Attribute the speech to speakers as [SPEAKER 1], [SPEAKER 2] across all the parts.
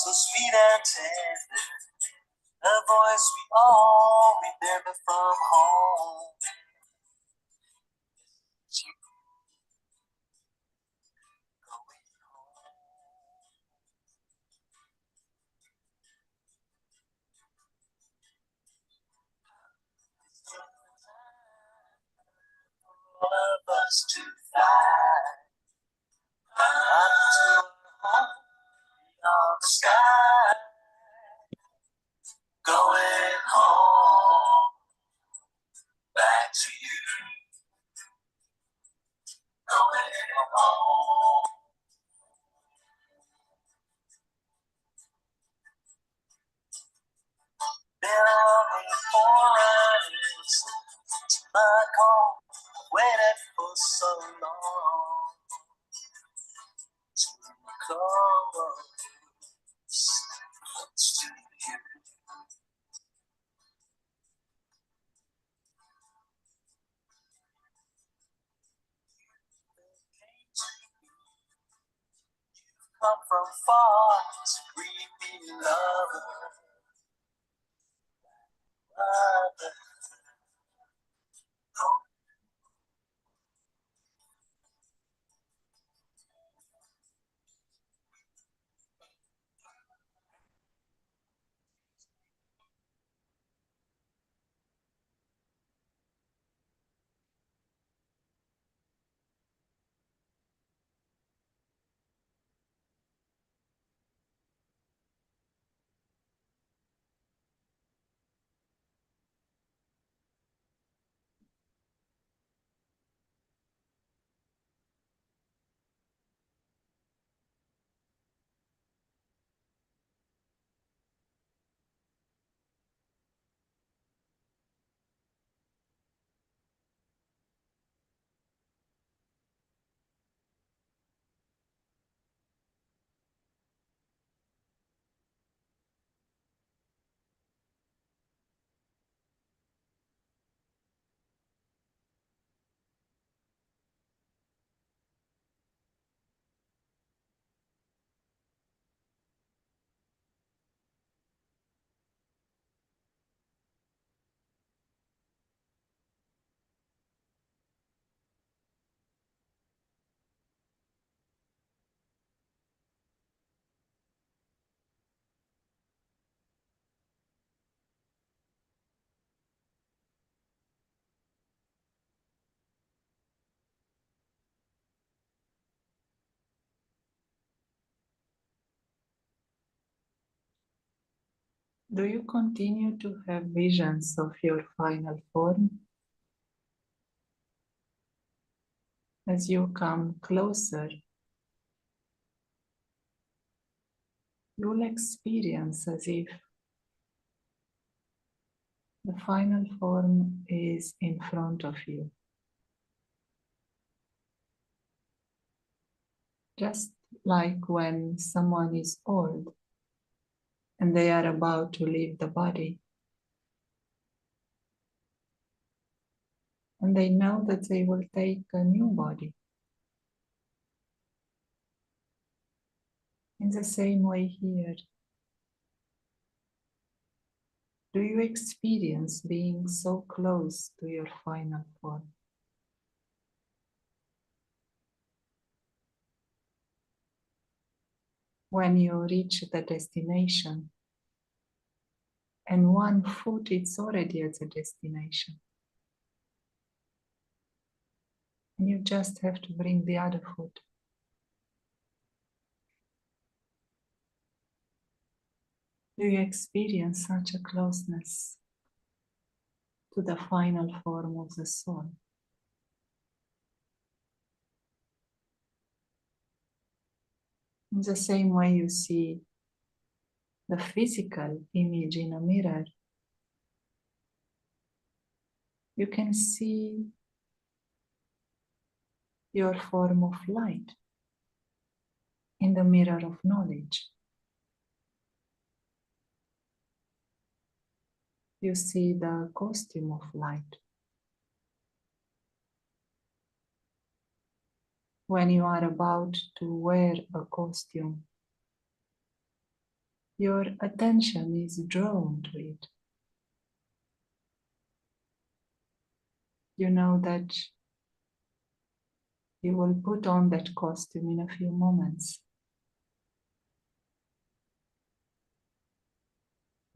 [SPEAKER 1] so sweet and tender, a voice we all remember from home. Going home. All of us to fly up to our home beyond the sky. Going home, back to you. Going home. Been longing for an instant, my call, waited for so long to close to you. Come from far to greet me, lover.
[SPEAKER 2] Do you continue to have visions of your final form? As you come closer, you'll experience as if the final form is in front of you. Just like when someone is old and they are about to leave the body, and they know that they will take a new body. In the same way here, do you experience being so close to your final form? When you reach the destination, and one foot is already at the destination, and you just have to bring the other foot. Do you experience such a closeness to the final form of the soul? In the same way you see the physical image in a mirror, you can see your form of light in the mirror of knowledge. You see the costume of light. When you are about to wear a costume, your attention is drawn to it. You know that you will put on that costume in a few moments.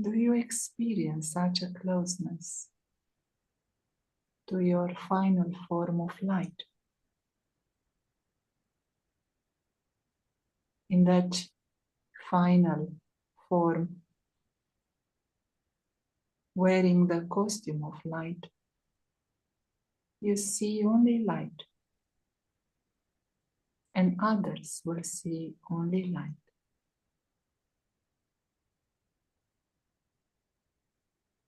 [SPEAKER 2] Do you experience such a closeness to your final form of light? In that final form, wearing the costume of light, you see only light, and others will see only light.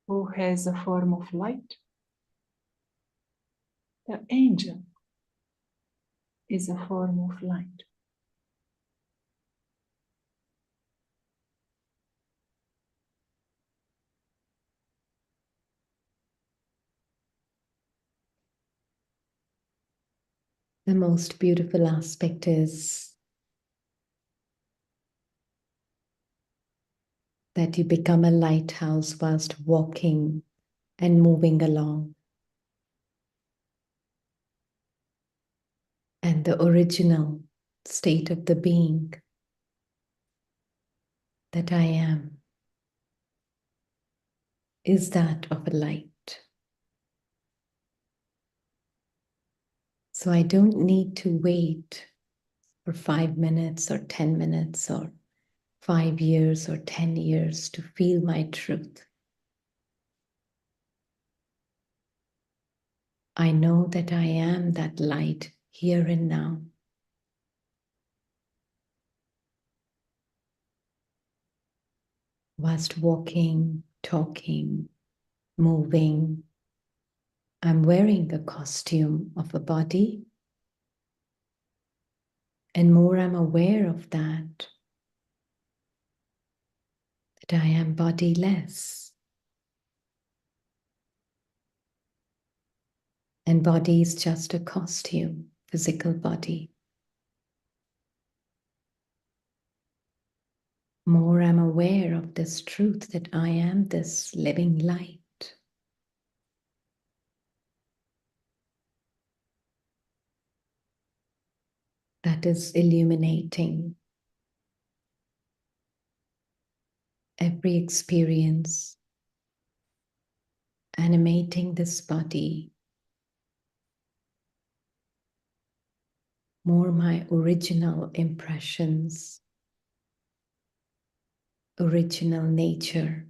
[SPEAKER 2] Who has a form of light? The angel is a form of light.
[SPEAKER 3] The most beautiful aspect is that you become a lighthouse whilst walking and moving along. And the original state of the being that I am is that of a light. So I don't need to wait for 5 minutes or 10 minutes or 5 years or 10 years to feel my truth. I know that I am that light here and now. Whilst walking, talking, moving, I'm wearing a costume of a body, and more I'm aware of that I am bodiless. And body is just a costume, physical body. More I'm aware of this truth that I am this living light. That is illuminating every experience, animating this body. More my original impressions, original nature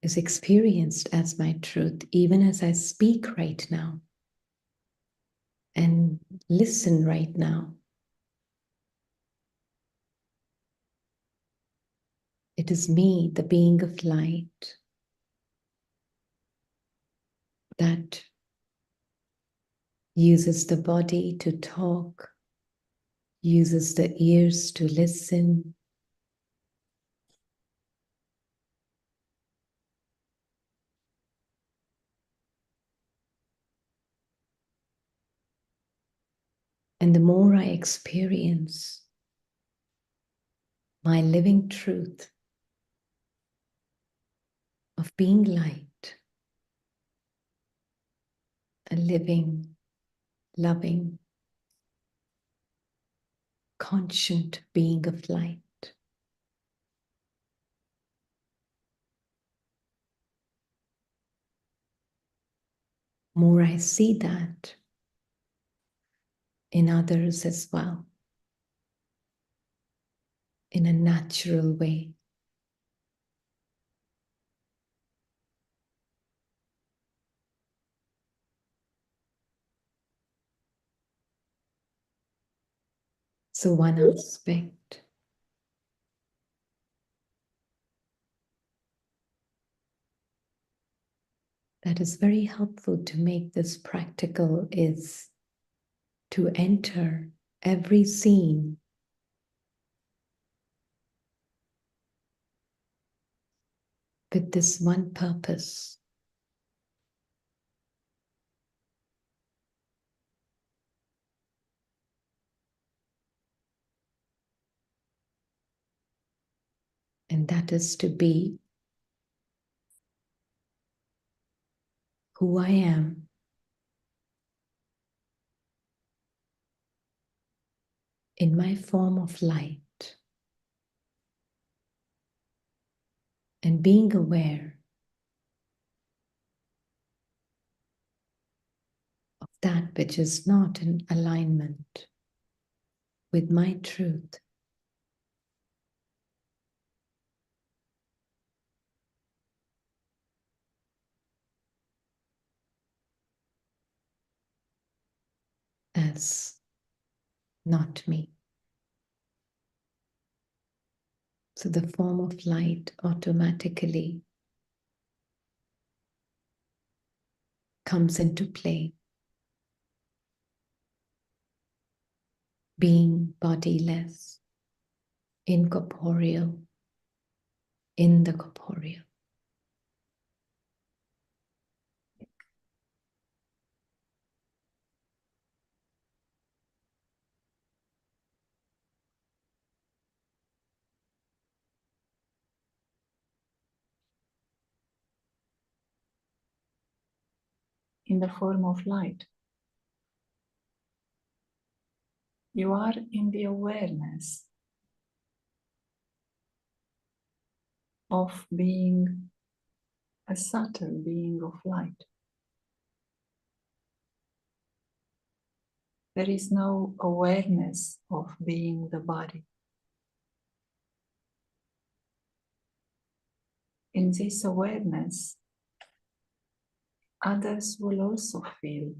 [SPEAKER 3] is experienced as my truth, even as I speak right now and listen right now. It is me, the being of light, that uses the body to talk, uses the ears to listen, and the more I experience my living truth of being light, a living, loving, conscient being of light, more I see that in others as well, in a natural way. So one aspect that is very helpful to make this practical is to enter every scene with this one purpose: And that is to be who I am in my form of light, and being aware of that which is not in alignment with my truth. As not me. So the form of light automatically comes into play. Being bodiless, incorporeal, in the corporeal.
[SPEAKER 2] In the form of light. You are in the awareness of being a subtle being of light. There is no awareness of being the body. In this awareness, others will also feel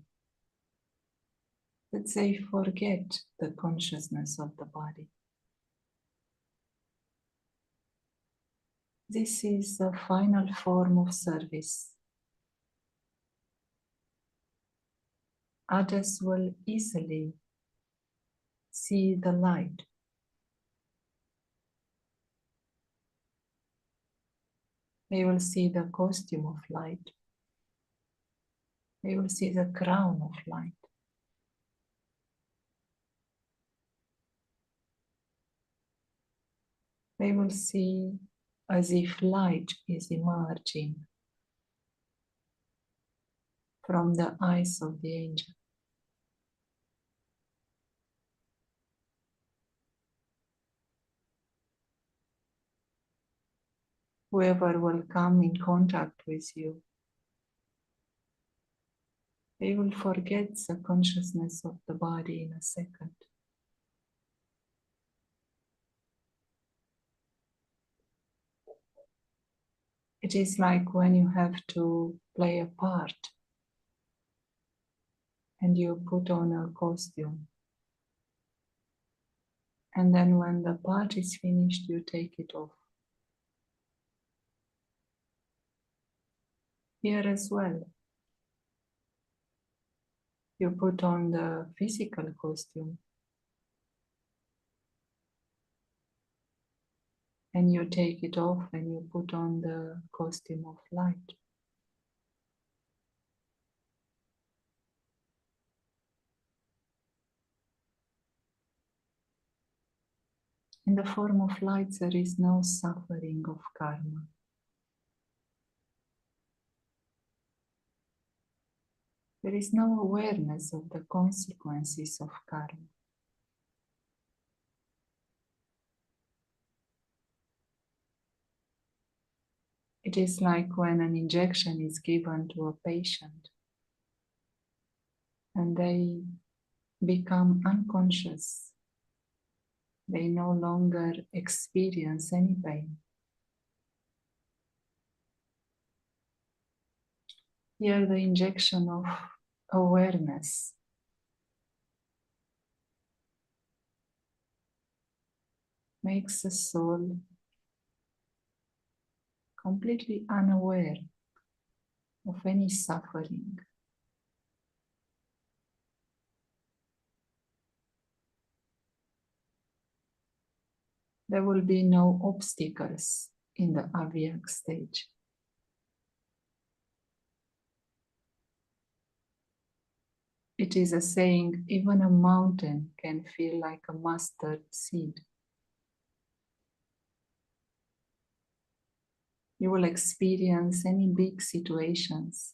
[SPEAKER 2] that they forget the consciousness of the body. This is the final form of service. Others will easily see the light. They will see the costume of light. They will see the crown of light. They will see as if light is emerging from the eyes of the angel. Whoever will come in contact with you, they will forget the consciousness of the body in a second. It is like when you have to play a part and you put on a costume. And then when the part is finished, you take it off. Here as well, you put on the physical costume and you take it off and you put on the costume of light. In the form of light, there is no suffering of karma. There is no awareness of the consequences of karma. It is like when an injection is given to a patient and they become unconscious. They no longer experience any pain. Here, the injection of awareness makes the soul completely unaware of any suffering. There will be no obstacles in the Avyakt stage. It is a saying, even a mountain can feel like a mustard seed. You will experience any big situations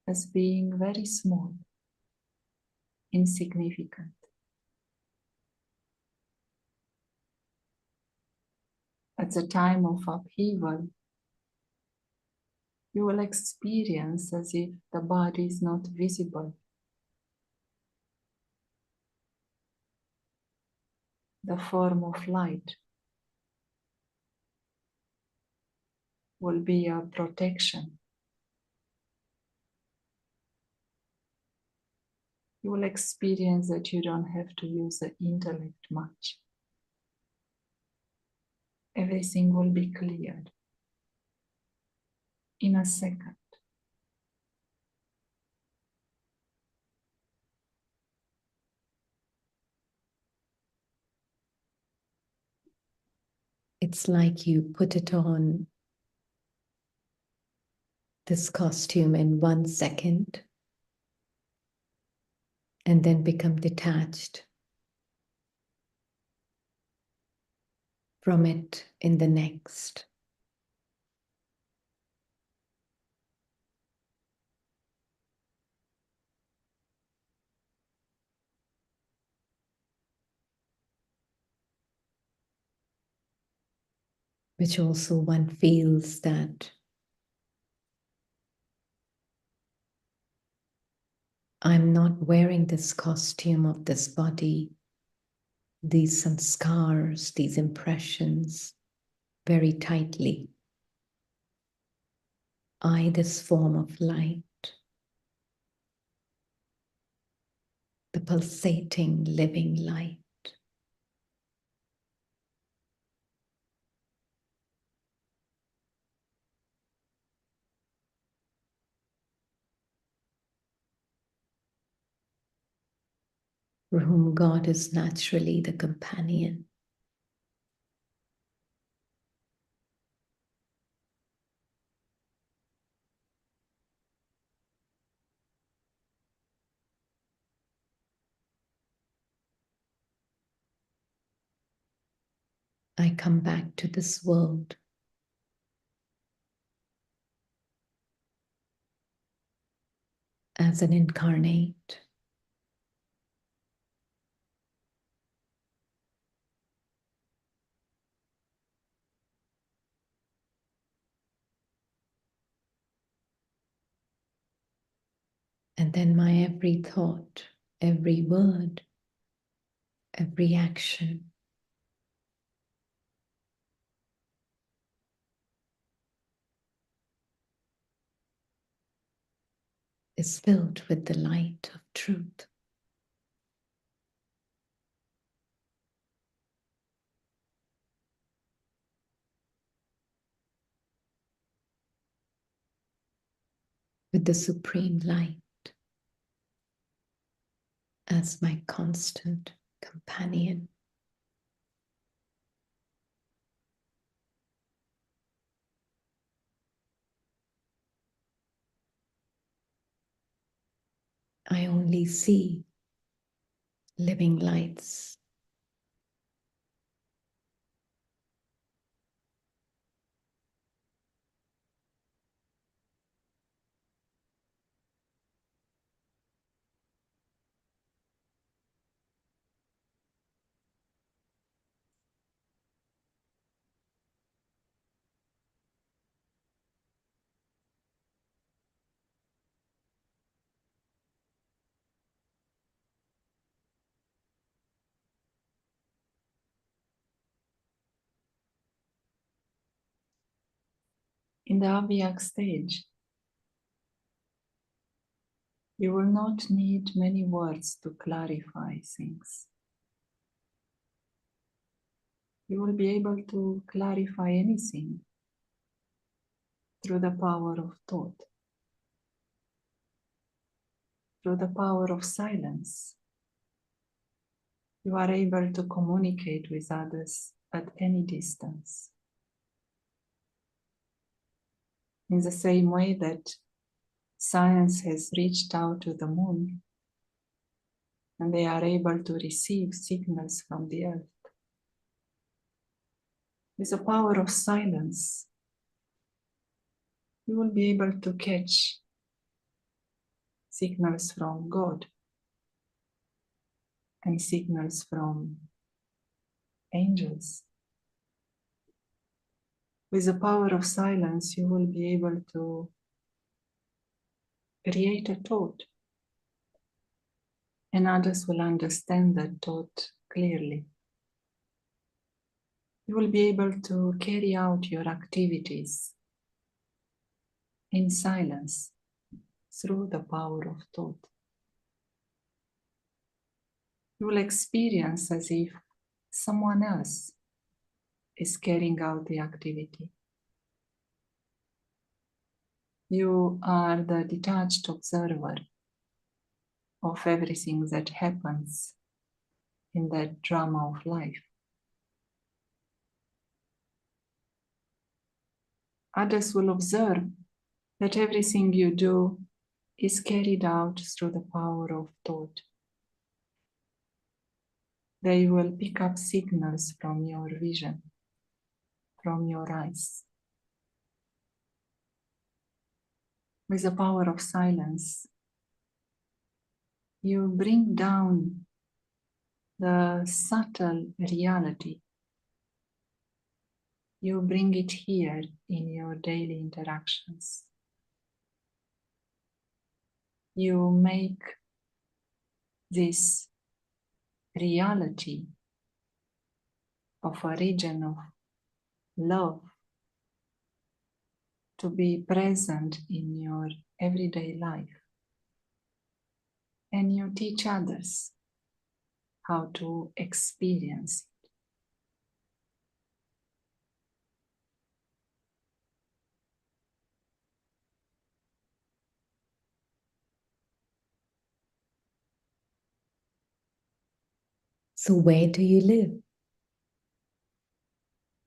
[SPEAKER 2] as being very small, insignificant. At the time of upheaval, you will experience as if the body is not visible. The form of light will be a protection. You will experience that you don't have to use the intellect much. Everything will be cleared in a second.
[SPEAKER 3] It's like you put it on, this costume, in 1 second and then become detached from it in the next. Which also one feels that I'm not wearing this costume of this body, these sanskars, these impressions very tightly. I, this form of light, the pulsating, living light, for whom God is naturally the companion. I come back to this world as an incarnate. And then my every thought, every word, every action is filled with the light of truth. With the supreme light as my constant companion. I only see living lights.
[SPEAKER 2] In the Avyakt stage, you will not need many words to clarify things. You will be able to clarify anything through the power of thought, through the power of silence. You are able to communicate with others at any distance. In the same way that science has reached out to the moon and they are able to receive signals from the earth. With the power of silence, You will be able to catch signals from God and signals from angels. With the power of silence, you will be able to create a thought, and others will understand that thought clearly. You will be able to carry out your activities in silence through the power of thought. You will experience as if someone else is carrying out the activity. You are the detached observer of everything that happens in that drama of life. Others will observe that everything you do is carried out through the power of thought. They will pick up signals from your vision, from your eyes. With the power of silence, you bring down the subtle reality. You bring it here in your daily interactions. You make this reality of a region of love to be present in your everyday life. And you teach others how to experience it.
[SPEAKER 3] So, where do you live?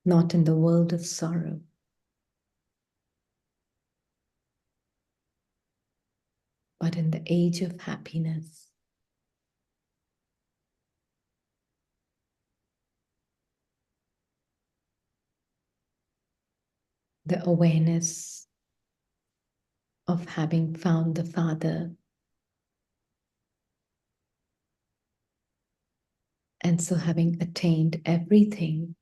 [SPEAKER 3] Not in the world of sorrow, but in the age of happiness. The awareness of having found the Father, and so having attained everything,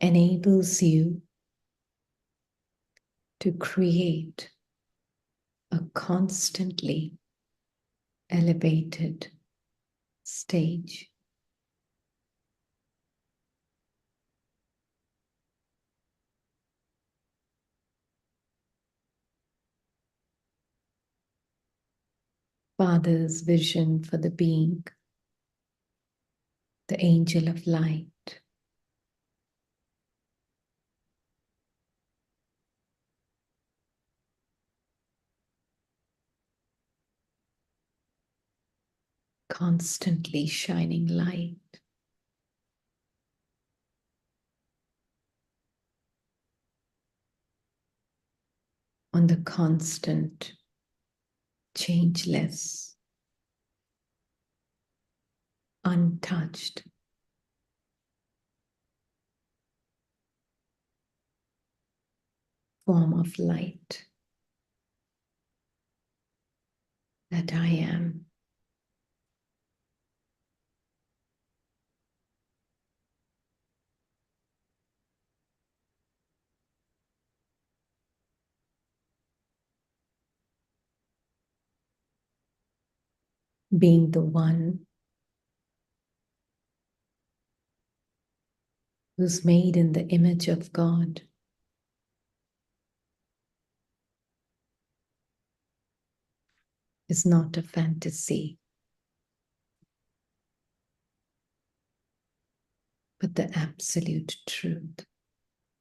[SPEAKER 3] enables you to create a constantly elevated stage. Father's vision for the being, the angel of light, constantly shining light on the constant, changeless, untouched form of light that I am. Being the one who's made in the image of God, is not a fantasy, but the absolute truth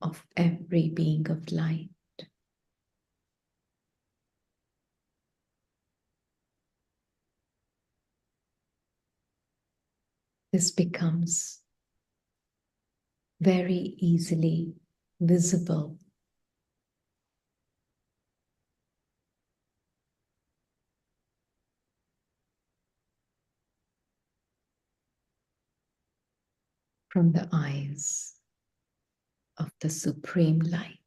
[SPEAKER 3] of every being of light. This becomes very easily visible from the eyes of the supreme light.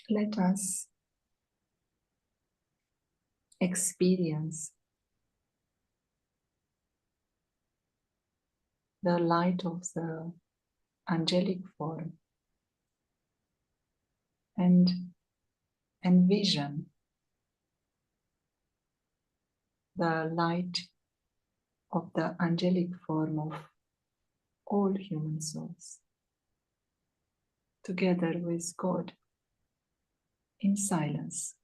[SPEAKER 2] let us experience the light of the angelic form and envision the light of the angelic form of all human souls together with God in silence.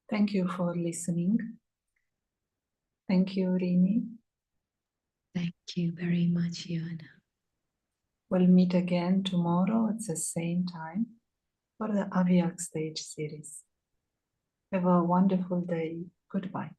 [SPEAKER 2] Thank you for listening. Thank you, Rini.
[SPEAKER 3] Thank you very much, Joanna.
[SPEAKER 2] We'll meet again tomorrow at the same time for the Avyakt stage series. Have a wonderful day. Goodbye.